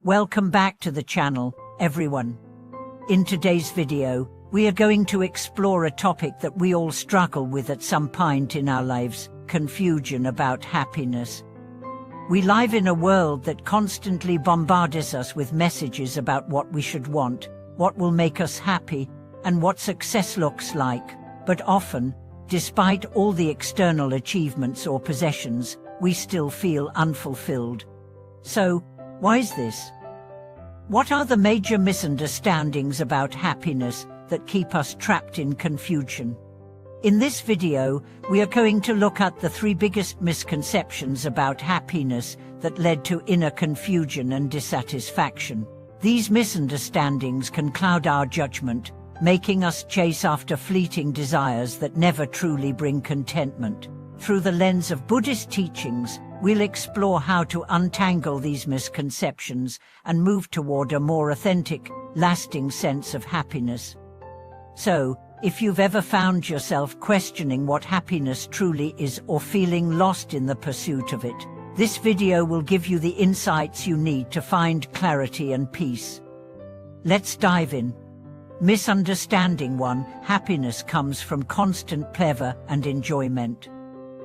Welcome back to the channel, everyone. In today's video, we are going to explore a topic that we all struggle with at some point in our lives: confusion about happiness. We live in a world that constantly bombards us with messages about what we should want, what will make us happy, and what success looks like. But often, despite all the external achievements or possessions, we still feel unfulfilled. So, why is this? What are the major misunderstandings about happiness that keep us trapped in confusion? In this video, we are going to look at the 3 biggest misconceptions about happiness that led to inner confusion and dissatisfaction. These misunderstandings can cloud our judgment, making us chase after fleeting desires that never truly bring contentment. Through the lens of Buddhist teachings, we'll explore how to untangle these misconceptions and move toward a more authentic, lasting sense of happiness. So, if you've ever found yourself questioning what happiness truly is or feeling lost in the pursuit of it, this video will give you the insights you need to find clarity and peace. Let's dive in. Misunderstanding 1: Happiness comes from constant pleasure and enjoyment.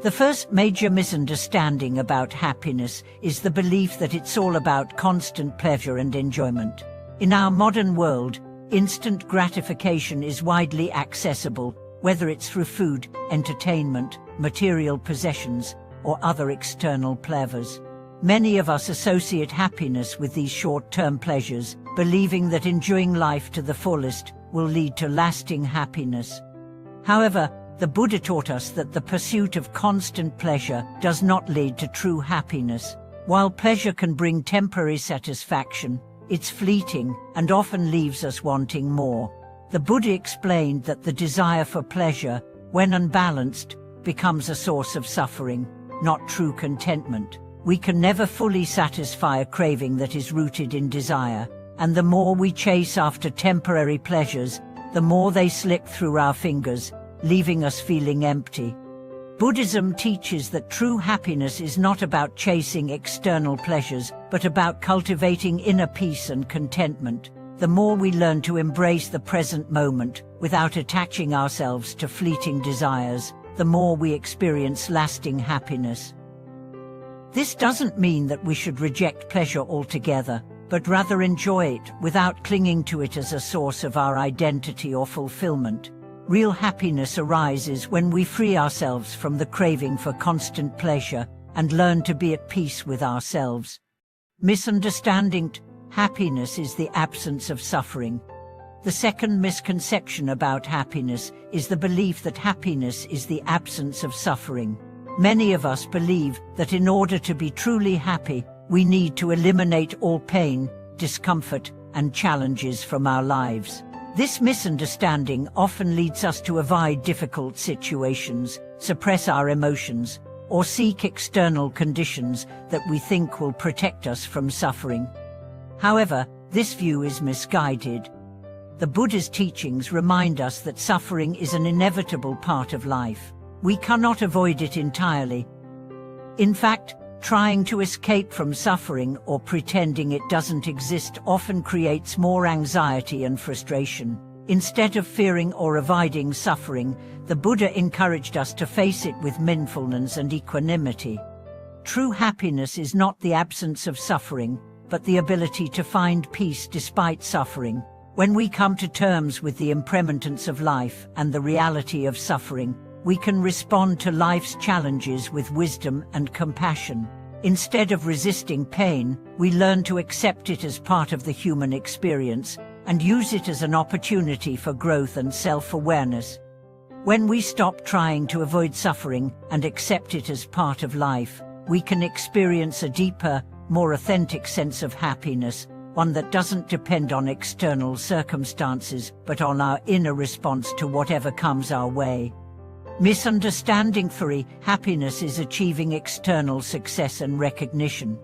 The first major misunderstanding about happiness is the belief that it's all about constant pleasure and enjoyment. In our modern world, instant gratification is widely accessible, whether it's through food, entertainment, material possessions, or other external pleasures. Many of us associate happiness with these short-term pleasures, believing that enjoying life to the fullest will lead to lasting happiness. However, the Buddha taught us that the pursuit of constant pleasure does not lead to true happiness. While pleasure can bring temporary satisfaction, it's fleeting and often leaves us wanting more. The Buddha explained that the desire for pleasure, when unbalanced, becomes a source of suffering, not true contentment. We can never fully satisfy a craving that is rooted in desire, and the more we chase after temporary pleasures, the more they slip through our fingers, leaving us feeling empty. Buddhism teaches that true happiness is not about chasing external pleasures, but about cultivating inner peace and contentment. The more we learn to embrace the present moment, without attaching ourselves to fleeting desires, the more we experience lasting happiness. This doesn't mean that we should reject pleasure altogether, but rather enjoy it without clinging to it as a source of our identity or fulfillment. Real happiness arises when we free ourselves from the craving for constant pleasure and learn to be at peace with ourselves. Misunderstanding: happiness is the absence of suffering. The second misconception about happiness is the belief that happiness is the absence of suffering. Many of us believe that in order to be truly happy, we need to eliminate all pain, discomfort, and challenges from our lives. This misunderstanding often leads us to avoid difficult situations, suppress our emotions, or seek external conditions that we think will protect us from suffering. However, this view is misguided. The Buddha's teachings remind us that suffering is an inevitable part of life. We cannot avoid it entirely. In fact, trying to escape from suffering or pretending it doesn't exist often creates more anxiety and frustration. Instead of fearing or avoiding suffering, the Buddha encouraged us to face it with mindfulness and equanimity. True happiness is not the absence of suffering, but the ability to find peace despite suffering. When we come to terms with the impermanence of life and the reality of suffering, we can respond to life's challenges with wisdom and compassion. Instead of resisting pain, we learn to accept it as part of the human experience and use it as an opportunity for growth and self-awareness. When we stop trying to avoid suffering and accept it as part of life, we can experience a deeper, more authentic sense of happiness, one that doesn't depend on external circumstances but on our inner response to whatever comes our way. Misunderstanding 3: happiness is achieving external success and recognition.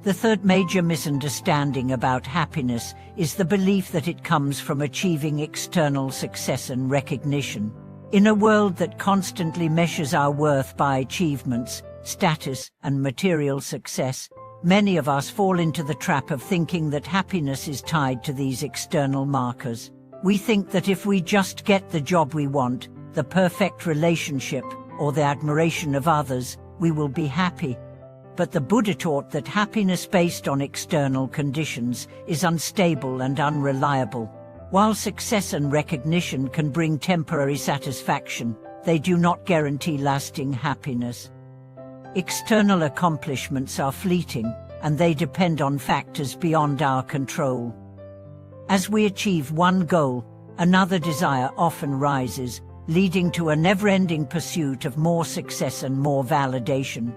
The third major misunderstanding about happiness is the belief that it comes from achieving external success and recognition. In a world that constantly measures our worth by achievements, status, and material success, Many of us fall into the trap of thinking that happiness is tied to these external markers. We think that if we just get the job we want, the perfect relationship, or the admiration of others, we will be happy. But the Buddha taught that happiness based on external conditions is unstable and unreliable. While success and recognition can bring temporary satisfaction, they do not guarantee lasting happiness. External accomplishments are fleeting, and they depend on factors beyond our control. As we achieve one goal, another desire often rises, leading to a never-ending pursuit of more success and more validation.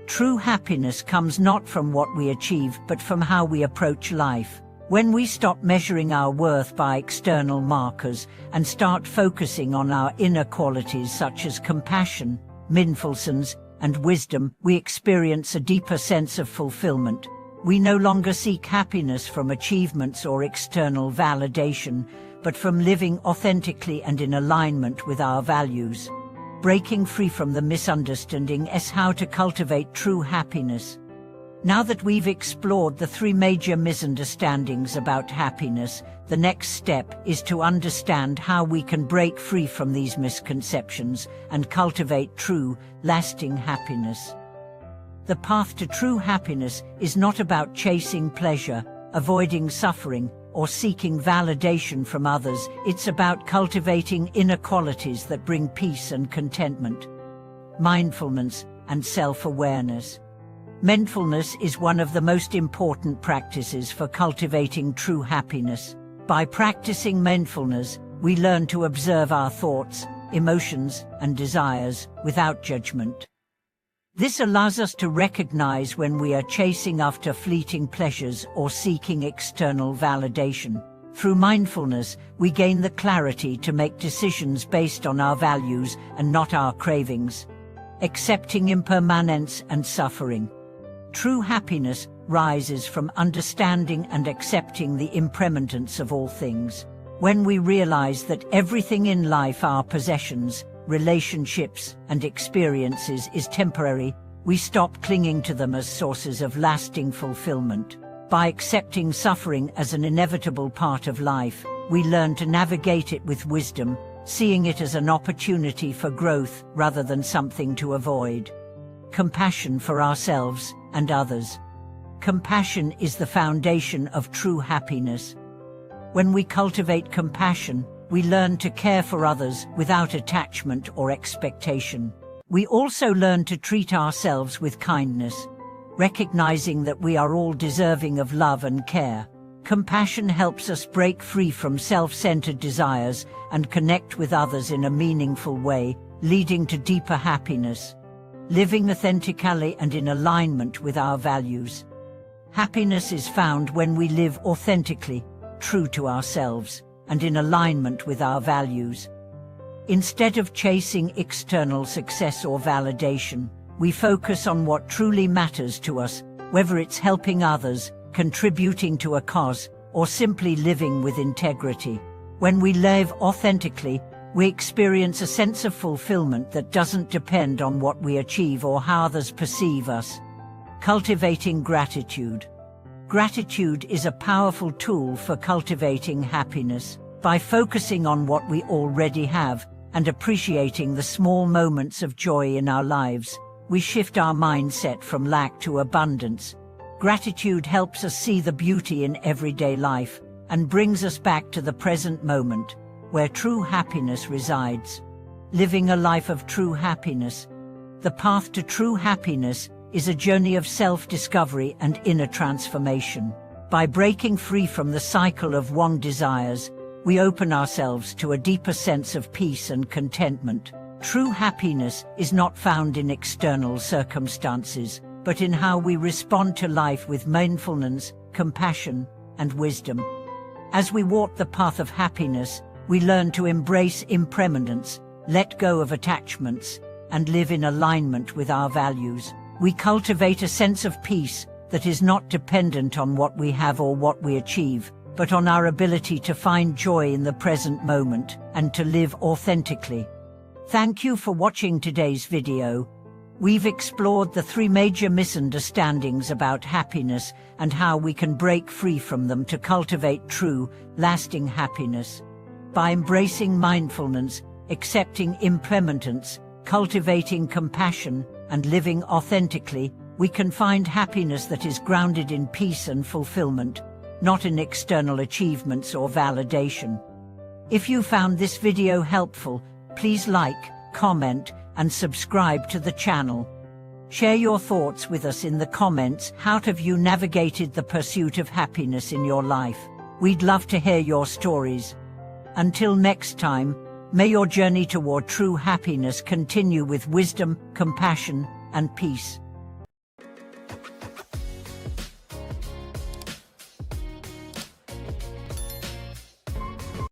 True happiness comes not from what we achieve but from how we approach life. When we stop measuring our worth by external markers and start focusing on our inner qualities such as compassion, mindfulness, and wisdom, we experience a deeper sense of fulfillment. We no longer seek happiness from achievements or external validation, but from living authentically and in alignment with our values. Breaking free from the misunderstanding is how to cultivate true happiness. Now that we've explored the three major misunderstandings about happiness, the next step is to understand how we can break free from these misconceptions and cultivate true, lasting happiness. The path to true happiness is not about chasing pleasure, avoiding suffering, or seeking validation from others. It's about cultivating inner qualities that bring peace and contentment, mindfulness, and self-awareness. Mindfulness is one of the most important practices for cultivating true happiness. By practicing mindfulness, we learn to observe our thoughts, emotions, and desires without judgment. This allows us to recognize when we are chasing after fleeting pleasures or seeking external validation. Through mindfulness, we gain the clarity to make decisions based on our values and not our cravings, accepting impermanence and suffering. True happiness rises from understanding and accepting the impermanence of all things. When we realize that everything in life, our possessions, relationships, and experiences, is temporary, we stop clinging to them as sources of lasting fulfillment. By accepting suffering as an inevitable part of life, we learn to navigate it with wisdom, seeing it as an opportunity for growth rather than something to avoid. Compassion for ourselves and others. Compassion is the foundation of true happiness. When we cultivate compassion, we learn to care for others without attachment or expectation. We also learn to treat ourselves with kindness, recognizing that we are all deserving of love and care. Compassion helps us break free from self-centered desires and connect with others in a meaningful way, leading to deeper happiness. Living authentically and in alignment with our values. Happiness is found when we live authentically, true to ourselves, and in alignment with our values. Instead of chasing external success or validation, we focus on what truly matters to us, whether it's helping others, contributing to a cause, or simply living with integrity. When we live authentically, we experience a sense of fulfillment that doesn't depend on what we achieve or how others perceive us. Cultivating gratitude. Gratitude is a powerful tool for cultivating happiness. By focusing on what we already have and appreciating the small moments of joy in our lives, we shift our mindset from lack to abundance. Gratitude helps us see the beauty in everyday life and brings us back to the present moment, where true happiness resides. Living a life of true happiness. The path to true happiness is a journey of self-discovery and inner transformation. By breaking free from the cycle of wrong desires, we open ourselves to a deeper sense of peace and contentment. True happiness is not found in external circumstances, but in how we respond to life with mindfulness, compassion, and wisdom. As we walk the path of happiness, we learn to embrace impermanence, let go of attachments, and live in alignment with our values. We cultivate a sense of peace that is not dependent on what we have or what we achieve, but on our ability to find joy in the present moment and to live authentically. Thank you for watching today's video. We've explored the 3 major misunderstandings about happiness and how we can break free from them to cultivate true, lasting happiness. By embracing mindfulness, accepting impermanence, cultivating compassion, and living authentically, we can find happiness that is grounded in peace and fulfillment, not in external achievements or validation. If you found this video helpful, please like, comment, and subscribe to the channel. Share your thoughts with us in the comments. How have you navigated the pursuit of happiness in your life? We'd love to hear your stories. Until next time, may your journey toward true happiness continue with wisdom, compassion, and peace.